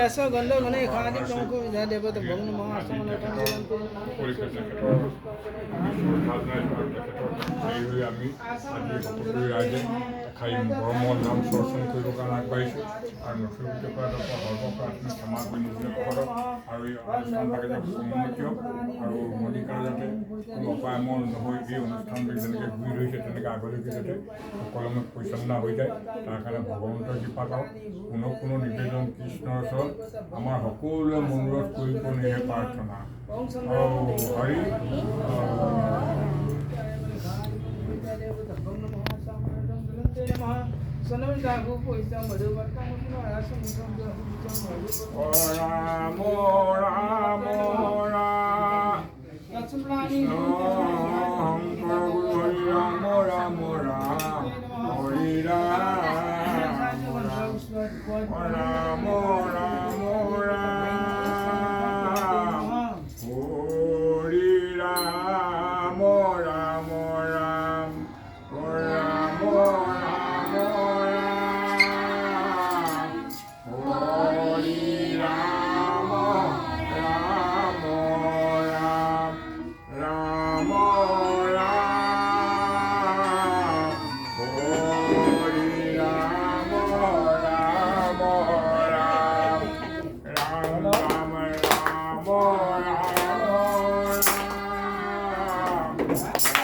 ऐसा गंध घने खादि प्रमुख विद्या देवता भगवान महासमन আমি আজি সকলো ৰাইজে খাই গৰমৰ নাম চৰ্চন কৰিবৰ কাৰণে আগবাঢ়িছোঁ আৰু নথিভুক্ত কৰাৰ সৰ্বপ্ৰাৰ্থনা ক্ষমা কৰি নিজে কৰক আৰু এই অনুষ্ঠানভাগে যাতে উন্নতি হওক আৰু মণিকাৰ যাতে কোনো অপায়মল নহয় এই অনুষ্ঠানবিলাক যেনেকৈ ঘূৰি ৰৈছে তেনেকৈ আগলৈকে যাতে সকলোমে পৰিচালনা হৈ যায় তাৰ কাৰণে ভগৱন্তৰ কৃপা কৰক কোনো নিবেদন কৃষ্ণৰ ওচৰত আমাৰ সকলোৱে মনোৰথ কৰিব নিহে প্ৰাৰ্থনা হৰি রাম রাম রাম রাম রাম হরি রাম রাম রাম রাম হরি রাম রাম রাম রাম রাম হরি রাম রাম রাম রাম রাম হরি রাম রাম রাম রাম রাম রাম রাম